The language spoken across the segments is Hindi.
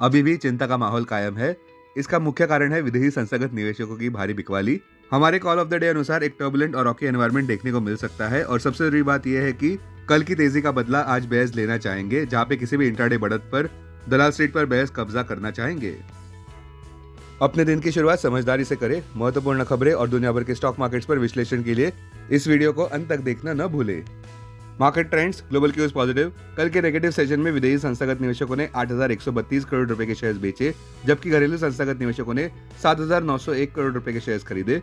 अभी भी चिंता का माहौल कायम है। इसका मुख्य कारण है विदेशी संस्थागत निवेशकों की भारी बिकवाली। हमारे कॉल ऑफ द डे अनुसार एक टर्बुलेंट और रॉकी एनवायरनमेंट देखने को मिल सकता है और सबसे जरूरी बात यह है कि कल की तेजी का बदला आज बेयर्स लेना चाहेंगे, जहां पे किसी भी इंट्राडे बढ़त पर दलाल स्ट्रीट पर बेयर्स कब्जा करना चाहेंगे। अपने दिन की शुरुआत समझदारी से करें। महत्वपूर्ण खबरें और दुनिया भर के स्टॉक मार्केट्स पर विश्लेषण के लिए इस वीडियो को अंत तक देखना न भूलें। Market trends, global cues positive. कल के नेगेटिव सेशन में विदेशी संस्थागत निवेशकों ने 8,132 करोड़ रुपए के शेयर्स बेचे, जबकि घरेलू संस्थागत निवेशकों ने 7,901 करोड़ रुपए के शेयर्स खरीदे।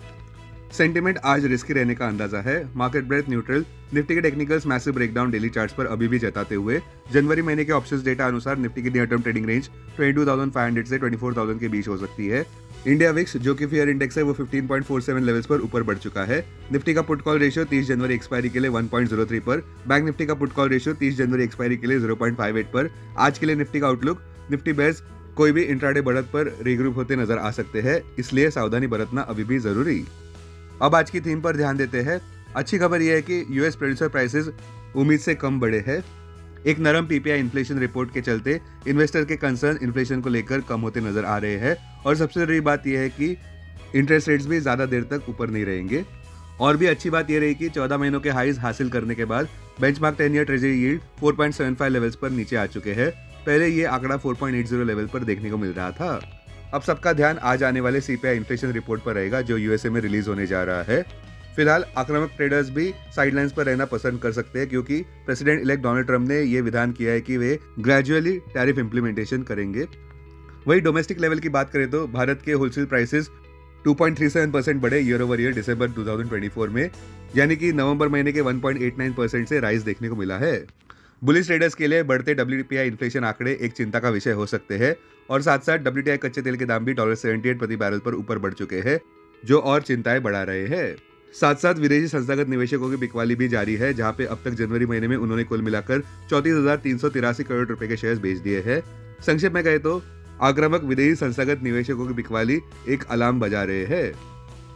सेंटिमेंट आज रिस्की रहने का अंदाजा है। Market breadth neutral. निफ्टी के technicals massive breakdown daily charts पर अभी भी जताते हुए जनवरी महीने के ऑप्शंस डेटा अनुसार निफ्टी की नियर टर्म ट्रेडिंग रेंज 22,500 से 24,000 के बीच हो सकती है। इंडिया विक्स, जो कि फियर इंडेक्स है, वो 15.47 लेवल्स पर ऊपर बढ़ चुका है। निफ्टी का पुट कॉल रेशियो 30 जनवरी एक्सपायरी के लिए 1.03 पर। बैंक निफ्टी का पुट कॉल रेशियो 30 जनवरी एक्सपायरी के लिए 0.58 पर। आज के लिए निफ्टी का आउटलुक, निफ्टी बेयर्स कोई भी इंट्राडे बढ़त पर रीग्रुप होते नजर आ सकते हैं, इसलिए सावधानी बरतना अभी भी जरूरी। अब आज की थीम पर ध्यान देते हैं। अच्छी खबर यह है कि यूएस प्रोड्यूसर प्राइसेस उम्मीद से कम बढ़े हैं। एक नरम पीपीआई इन्फ्लेशन रिपोर्ट के चलते इन्वेस्टर के कंसर्न इन्फ्लेशन को लेकर कम होते नजर आ रहे हैं और सबसे जरूरी बात यह है कि इंटरेस्ट रेट्स भी ज्यादा देर तक ऊपर नहीं रहेंगे। और भी अच्छी बात यह रही कि 14 महीनों के हाईज हासिल करने के बाद benchmark 10 year treasury yield 4.75 levels पर नीचे आ चुके हैं। पहले ये आंकड़ा 4.80 लेवल पर देखने को मिल रहा था। अब सबका ध्यान आज आने वाले सीपीआई इन्फ्लेशन रिपोर्ट पर रहेगा, जो यूएसए में रिलीज होने जा रहा है। फिलहाल आक्रामक ट्रेडर्स भी साइडलाइंस पर रहना पसंद कर सकते हैं, क्योंकि प्रेसिडेंट इलेक्ट डोनाल्ड ट्रंप ने यह विधान किया है कि वे ग्रेजुअली टैरिफ इंप्लीमेंटेशन करेंगे। वही डोमेस्टिक लेवल की बात करें तो भारत के होलसेल प्राइसेस 2.37% बढ़े ईयर ओवर ईयर दिसंबर 2024 में, यानी कि नवंबर महीने के 1.89% से राइज देखने को मिला है। बुलिश ट्रेडर्स के लिए बढ़ते WTI इन्फ्लेशन आंकड़े एक चिंता का विषय हो सकते हैं और साथ साथ WTI कच्चे तेल के दाम भी $78 प्रति बैरल पर ऊपर बढ़ चुके हैं, जो और चिंताएं बढ़ा रहे हैं। साथ साथ विदेशी संस्थागत निवेशकों की बिकवाली भी जारी है, जहां पे अब तक जनवरी महीने में उन्होंने कुल मिलाकर 34,383 करोड़ रुपए के शेयर्स बेच दिए हैं। संक्षेप में कहे तो आक्रामक विदेशी संस्थागत निवेशकों की बिकवाली एक अलार्म बजा रहे हैं।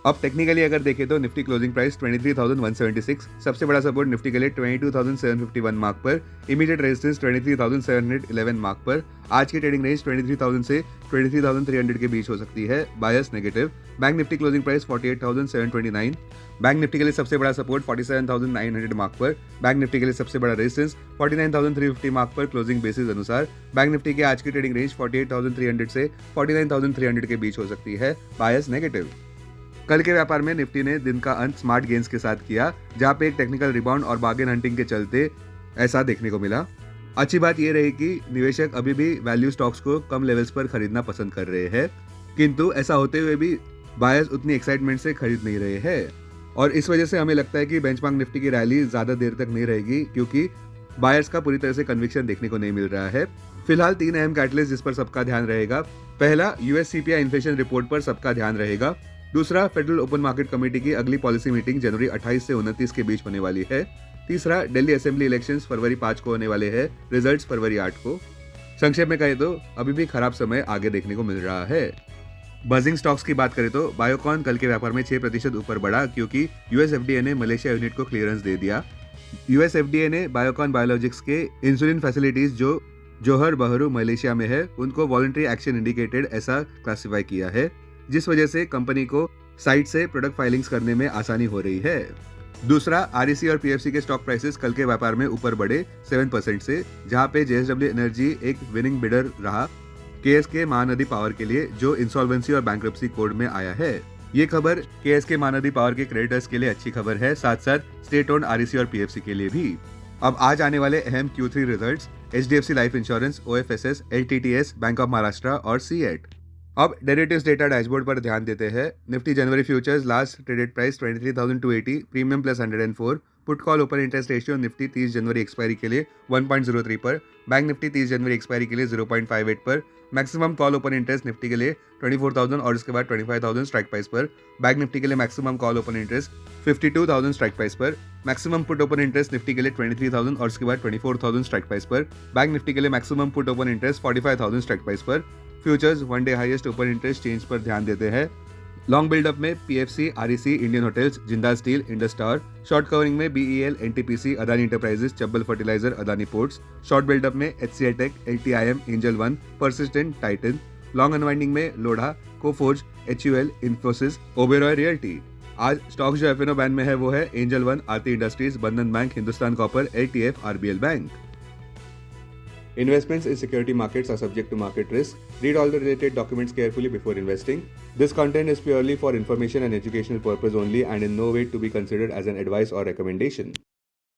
अब टेक्निकली अगर देखें तो निफ्टी क्लोजिंग प्राइस 23,176, सबसे बड़ा सपोर्ट निफ्टी के लिए 22,751 मार्क पर, इमीडिएट रेजिस्टेंस 23,711 मार्क पर। आज की ट्रेडिंग रेंज 23,000 से 23,300 के बीच हो सकती है, bias negative. Bank Nifty closing price 48,729, bank Nifty के लिए सबसे बड़ा सपोर्ट 47,900 मार्क पर, बैंक निफ्टी के लिए सबसे बड़ा रेजिस्टेंस 49,350 मार्क पर क्लोजिंग बेसिस अनुसार। बैंक निफ्टी की आज की ट्रेडिंग रेंज 48,300 से 49,300 के बीच हो सकती है, बायस नेगेटिव। कल के व्यापार में निफ्टी ने दिन का अंत स्मार्ट गेन्स के साथ किया, जहां पे एक टेक्निकल रिबाउंड और बार्गेन हंटिंग के चलते ऐसा देखने को मिला। अच्छी बात यह रही कि निवेशक अभी भी वैल्यू स्टॉक्स को कम लेवल्स पर खरीदना पसंद कर रहे हैं, किंतु ऐसा होते हुए भी बायर्स उतनी एक्साइटमेंट से खरीद नहीं रहे हैं और इस वजह से हमें लगता है कि बेंचमार्क निफ्टी की रैली ज्यादा देर तक नहीं रहेगी, क्योंकि बायर्स का पूरी तरह से कन्विक्शन देखने को नहीं मिल रहा है। फिलहाल 3 अहम कैटलिस्ट जिस पर सबका ध्यान रहेगा। पहला, यूएस सीपीआई इन्फ्लेशन रिपोर्ट पर सबका ध्यान रहेगा। दूसरा, फेडरल ओपन मार्केट कमेटी की अगली पॉलिसी मीटिंग जनवरी 28 से 29 के बीच होने वाली है। तीसरा, दिल्ली असेंबली इलेक्शंस फरवरी 5 को होने वाले हैं, रिजल्ट्स फरवरी 8 को। संक्षेप में कहे तो अभी भी खराब समय आगे देखने को मिल रहा है। बजिंग स्टॉक्स की बात करें तो बायोकॉन कल के व्यापार में 6% ऊपर बढ़ा, क्योंकि यूएस एफडीए ने मलेशिया यूनिट को क्लियरेंस दे दिया। यूएस एफडीए ने बायोकॉन बायोलॉजिक्स के इंसुलिन फैसिलिटीज जो जोहर बहरू मलेशिया में है, उनको वॉलंटरी एक्शन इंडिकेटेड ऐसा क्लासिफाई किया है, जिस वजह से कंपनी को साइट से प्रोडक्ट फाइलिंग्स करने में आसानी हो रही है। दूसरा, आरईसी और पीएफसी के स्टॉक प्राइसेस कल के व्यापार में ऊपर बढ़े 7% से, जहां पे जेएसडब्ल्यू एनर्जी एक विनिंग बिडर रहा केएसके महानदी पावर के लिए, जो इंसॉल्वेंसी और बैंक्रप्सी कोड में आया है। ये खबर केएसके महानदी पावर के क्रेडिटर्स के लिए अच्छी खबर है, साथ साथ स्टेट ओन्ड आरईसी और पीएफसी के लिए भी। अब आज आने वाले अहम Q3 results, HDFC life insurance, OFSS, LTTS, bank of Maharashtra और सीएट। अब डेरिवेटिव्स डेटा डैशबोर्ड पर ध्यान देते हैं। निफ्टी जनवरी futures last traded price 23,280, premium plus 104, put call open interest ratio Nifty 30 जनवरी एक्सपायरी के लिए 1.03 पर, बैंक निफ्टी 30 जनवरी एक्सपायरी के लिए 0.58 पर, maximum call open interest Nifty के लिए 24,000 और इसके बाद 25,000 स्ट्राइक प्राइस पर, बैंक निफ्टी के लिए maximum call open interest 52,000 strike price पर, maximum put open interest Nifty के लिए 23,000 और इसके बाद 24,000 स्ट्राइक प्राइस पर, बैंक निफ्टी के लिए maximum put open interest 45,000 strike price पर। Futures one day highest open interest change पर ध्यान देते हैं। लॉन्ग बिल्डअप में PFC, REC, Indian Hotels, Jindal Steel, Indus Tower. Short covering में BEL, NTPC, Adani Enterprises, Chambal fertiliser, Adani ports. Short buildup में HCL tech, LTIM, Angel One, persistent, Titan. Long unwinding में Lodha, Coforge, HUL, Infosys, Oberoi realty. आज स्टॉक्स जो एफएनओ बैन में है वो है Angel One, Aarti industries, Bandhan bank, Hindustan copper, LTF, RBL bank. Investments in security markets are subject to market risk. Read all the related documents carefully before investing. This content is purely for information and educational purpose only and in no way to be considered as an advice or recommendation.